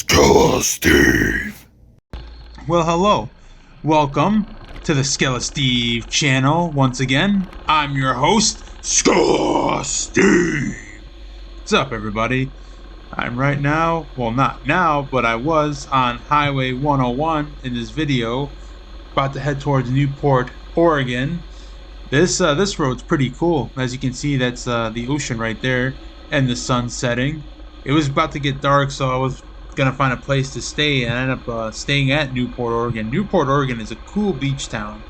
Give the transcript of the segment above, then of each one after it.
SkeleSteve. Well, hello. Welcome to the SkeleSteve channel once again. I'm your host, SkeleSteve. What's up, everybody? I'm right now, well, not now, but I was on Highway 101 in this video, about to head towards Newport, Oregon. This road's pretty cool. As you can see, that's the ocean right there and the sun setting. It was about to get dark, so I was gonna find a place to stay, and I ended up staying at Newport, Oregon. Newport, Oregon is a cool beach town.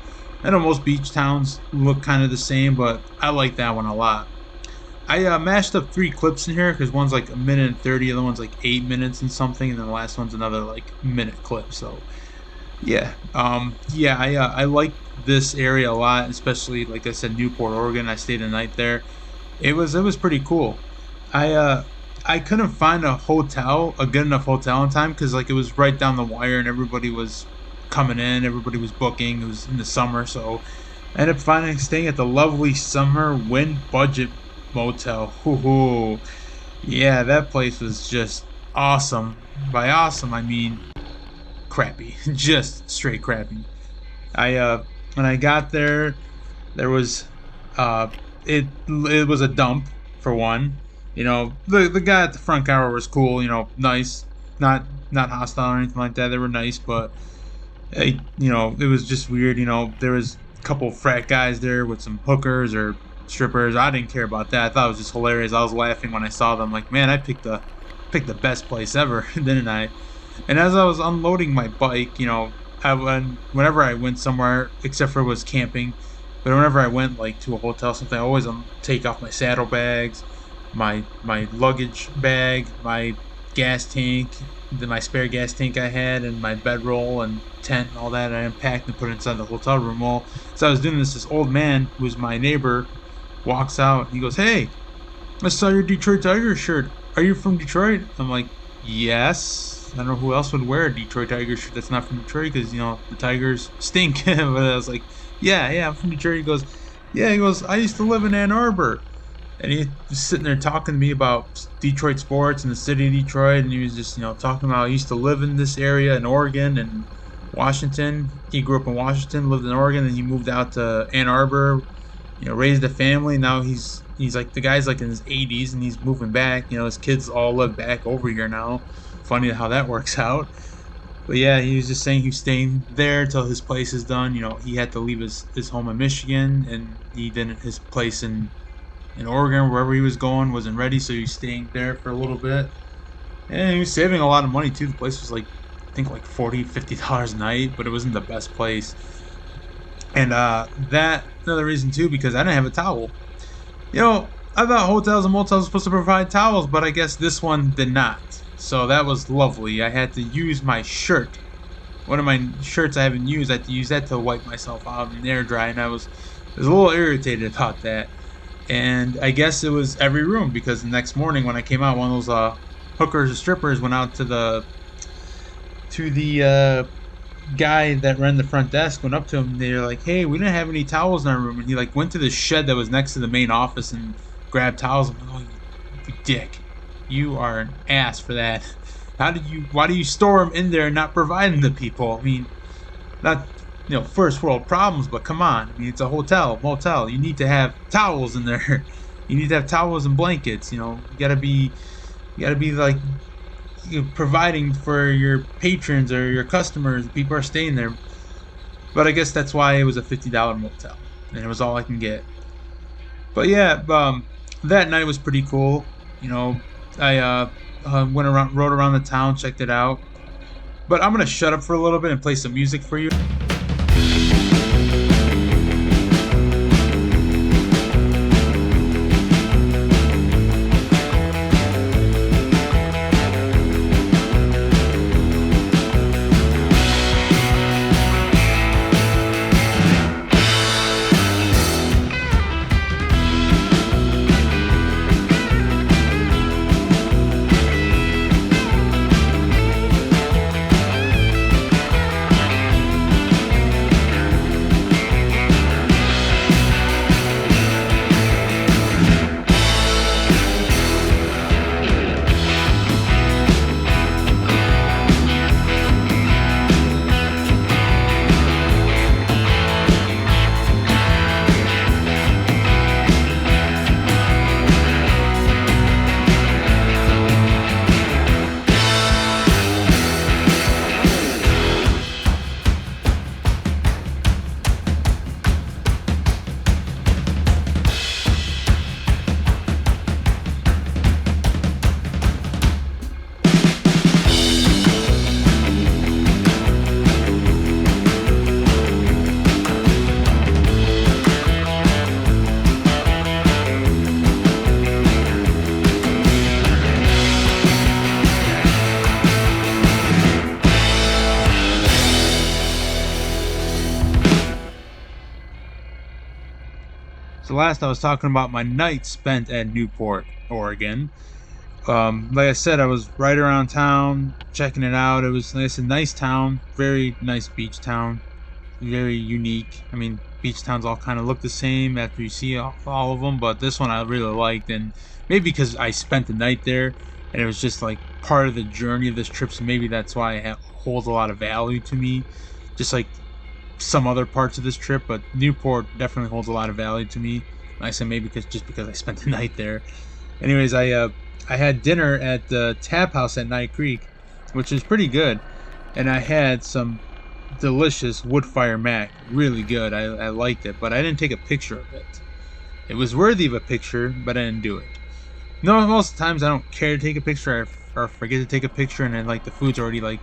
I know most beach towns look kind of the same, but I like that one a lot. I mashed up 3 clips in here because one's like 1:30, the other one's like 8 minutes and something, and then the last one's another like minute clip. So yeah, I like this area a lot, especially like I said, Newport, Oregon. I stayed a night there. It was pretty cool. I couldn't find a good enough hotel in time because like it was right down the wire and everybody was coming in, everybody was booking. It was in the summer, so I ended up staying at the lovely Summer Wind Budget Motel. Hoo-hoo. Yeah, that place was just awesome. By awesome, I mean crappy. Just straight crappy. When I got there, there was it was a dump for one. You know, the guy at the front counter was cool, you know, nice, not hostile or anything like that. They were nice, but you know, it was just weird. You know, there was a couple frat guys there with some hookers or strippers. I didn't care about that. I thought it was just hilarious. I was laughing when I saw them. Like, man, I picked the best place ever, didn't I? And as I was unloading my bike, you know, whenever I went somewhere, except for it was camping, but whenever I went like to a hotel or something, I always take off my saddlebags, my luggage bag, my gas tank, my spare gas tank I had, and my bedroll and tent and all that. I unpacked and put it inside the hotel room. Well, so I was doing this old man who was my neighbor walks out. He goes, "Hey, I saw your Detroit Tigers shirt. Are you from Detroit?" I'm like, "Yes." I don't know who else would wear a Detroit Tigers shirt that's not from Detroit because, you know, the Tigers stink. But I was like, yeah, I'm from Detroit. He goes, "Yeah," he goes, "I used to live in Ann Arbor." And he was sitting there talking to me about Detroit sports and the city of Detroit, and he was just, you know, talking about he used to live in this area in Oregon and Washington. He grew up in Washington, lived in Oregon, and he moved out to Ann Arbor, you know, raised a family. Now he's like, the guy's like in his 80s and he's moving back. You know, his kids all live back over here now. Funny how that works out. But yeah, he was just saying he was staying there till his place is done. You know, he had to leave his home in Michigan, and his place in Oregon, wherever he was going, wasn't ready, so he was staying there for a little bit. And he was saving a lot of money too. The place was like, I think like $40-50 a night, but it wasn't the best place. And that another reason too, because I didn't have a towel. You know, I thought hotels and motels were supposed to provide towels, but I guess this one did not. So that was lovely. I had to use my shirt. One of my shirts I haven't used, I had to use that to wipe myself out and air dry, and I was a little irritated about that. And I guess it was every room, because the next morning when I came out, one of those hookers or strippers went out to the guy that ran the front desk, went up to him, and they were like, "Hey, we didn't have any towels in our room." And he like went to the shed that was next to the main office and grabbed towels. I'm like, "Oh, you dick. You are an ass for that. Why do you store them in there and not provide them to people?" I mean, not, you know, first world problems, but come on. I mean, it's a motel. You need to have towels in there. You need to have towels and blankets. You know, you gotta be like, you know, providing for your patrons or your customers. People are staying there. But I guess that's why it was a $50 motel, and it was all I can get. But yeah, that night was pretty cool. You know, I rode around the town, checked it out. But I'm gonna shut up for a little bit and play some music for you. last I was talking about my night spent at Newport, Oregon. Like I said, I was right around town checking it out. It was nice, a nice town, very nice beach town, very unique. I mean, beach towns all kind of look the same after you see all of them, but this one I really liked, and maybe because I spent the night there, and it was just like part of the journey of this trip, so maybe that's why it holds a lot of value to me, just like some other parts of this trip. But Newport definitely holds a lot of value to me. I said maybe because I spent the night there. Anyways, I had dinner at the tap house at Night Creek, which is pretty good, and I had some delicious wood fire mac. Really good. I liked it, but I didn't take a picture of it. It was worthy of a picture, but I didn't do it. No, most of the times I don't care to take a picture, or forget to take a picture, and then like the food's already like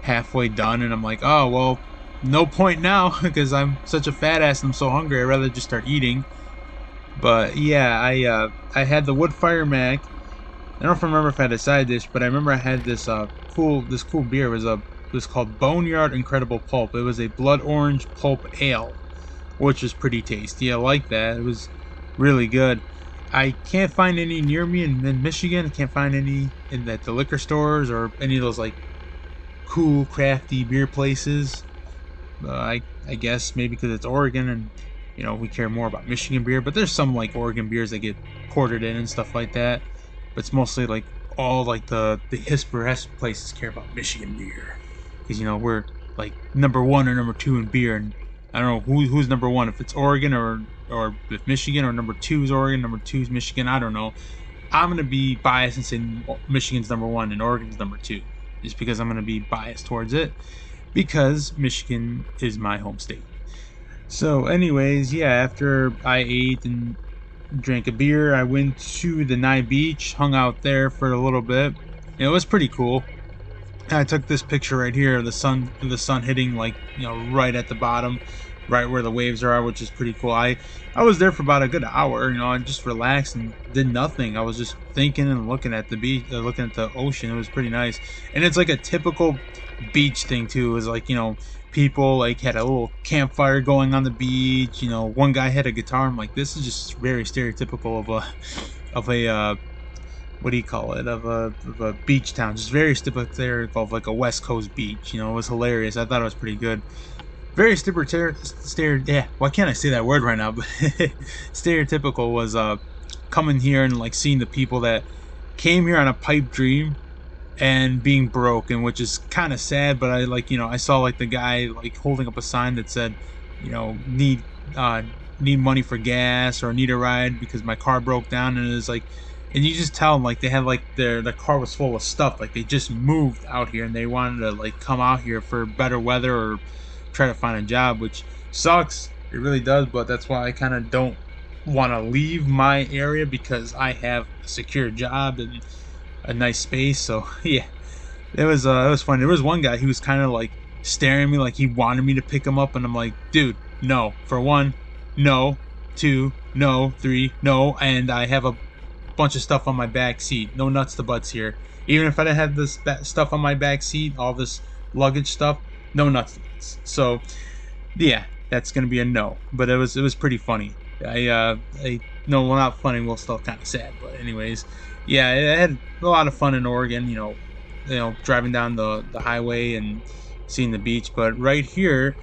halfway done, and I'm like, oh well, no point now because I'm such a fat ass and I'm so hungry. I'd rather just start eating. But yeah, I had the wood fire mac. I don't remember if I had a side dish, but I remember I had this cool beer. It was called Boneyard Incredible Pulp. It was a blood orange pulp ale, which was pretty tasty. I like that. It was really good. I can't find any near me in Michigan. I can't find any in the liquor stores or any of those like cool crafty beer places. I guess maybe because it's Oregon and you know we care more about Michigan beer, but there's some like Oregon beers that get ported in and stuff like that. But it's mostly like all like the hipster places care about Michigan beer, because you know we're like number one or number two in beer, and I don't know who's number one, if it's Oregon or if Michigan, or number two is Oregon, number two is Michigan. I don't know. I'm gonna be biased and say Michigan's number one and Oregon's number two, just because I'm gonna be biased towards it, because Michigan is my home state. So anyways, yeah, after I ate and drank a beer, I went to the Nye Beach, hung out there for a little bit. It was pretty cool. I took this picture right here of the sun hitting like, you know, right at the bottom, right where the waves are, which is pretty cool. I was there for about a good hour, you know, and just relaxed and did nothing. I was just thinking and looking at the beach, looking at the ocean. It was pretty nice. And it's like a typical beach thing too. It was like, you know, people like had a little campfire going on the beach. You know, one guy had a guitar. I'm like, this is just very stereotypical of a what do you call it, of a beach town. Just very stereotypical of like a West Coast beach. You know, it was hilarious. I thought it was pretty good. Very yeah, why can't I say that word right now? But stereotypical was coming here and like seeing the people that came here on a pipe dream and being broken, which is kind of sad. But I like, you know, I saw like the guy like holding up a sign that said, you know, need money for gas or need a ride because my car broke down. And it was like, and you just tell them like they had like their car was full of stuff, like they just moved out here and they wanted to like come out here for better weather or try to find a job, which sucks. It really does. But that's why I kind of don't want to leave my area, because I have a secure job and a nice space. So yeah, it was fun. There was one guy, he was kind of like staring at me like he wanted me to pick him up, and I'm like, dude, no. For one, no. Two, no. Three, no. And I have a bunch of stuff on my back seat. No nuts to butts here. Even if I didn't have this stuff on my back seat, all this luggage stuff, no nuts to butts. So yeah, that's gonna be a no. But it was pretty funny. No, well, not funny. Well, still kind of sad. But anyways, yeah, I had a lot of fun in Oregon. You know, driving down the highway and seeing the beach. But right here,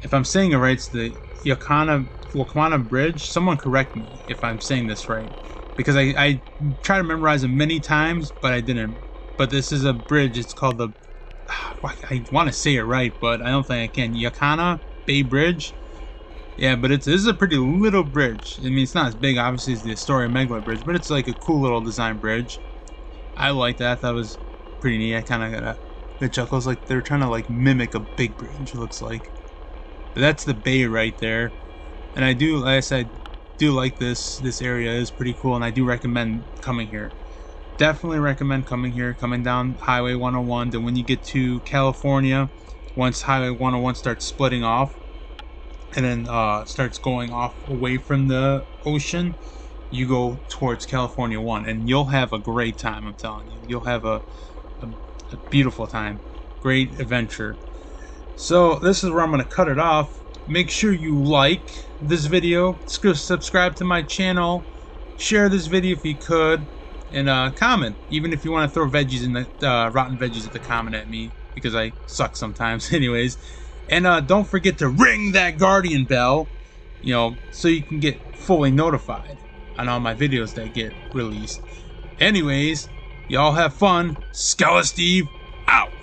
if I'm saying it right, it's the Yakana Bridge. Someone correct me if I'm saying this right, because I tried to memorize it many times, but I didn't. But this is a bridge. It's called the, I want to say it right, but I don't think I can. Yakana Bay Bridge. Yeah, but this is a pretty little bridge. I mean, it's not as big, obviously, as the Astoria Megalo Bridge, but it's like a cool little design bridge. I like that. That was pretty neat. I kind of got a chuckle. It's like they're trying to like mimic a big bridge, it looks like. But that's the bay right there. And I do, like I said, do like this area. Is pretty cool, and I do recommend coming here. Definitely recommend coming here, coming down Highway 101. Then when you get to California, once Highway 101 starts splitting off and then starts going off away from the ocean, you go towards California 1, and you'll have a great time. I'm telling you, you'll have a beautiful time, great adventure. So this is where I'm going to cut it off. make sure you like this video, subscribe to my channel, share this video if you could, and comment, even if you want to throw veggies in the rotten veggies at the comment at me, because I suck sometimes anyways. And don't forget to ring that guardian bell, so you can get fully notified on all my videos that get released. Anyways, y'all have fun. SkeleSteve out.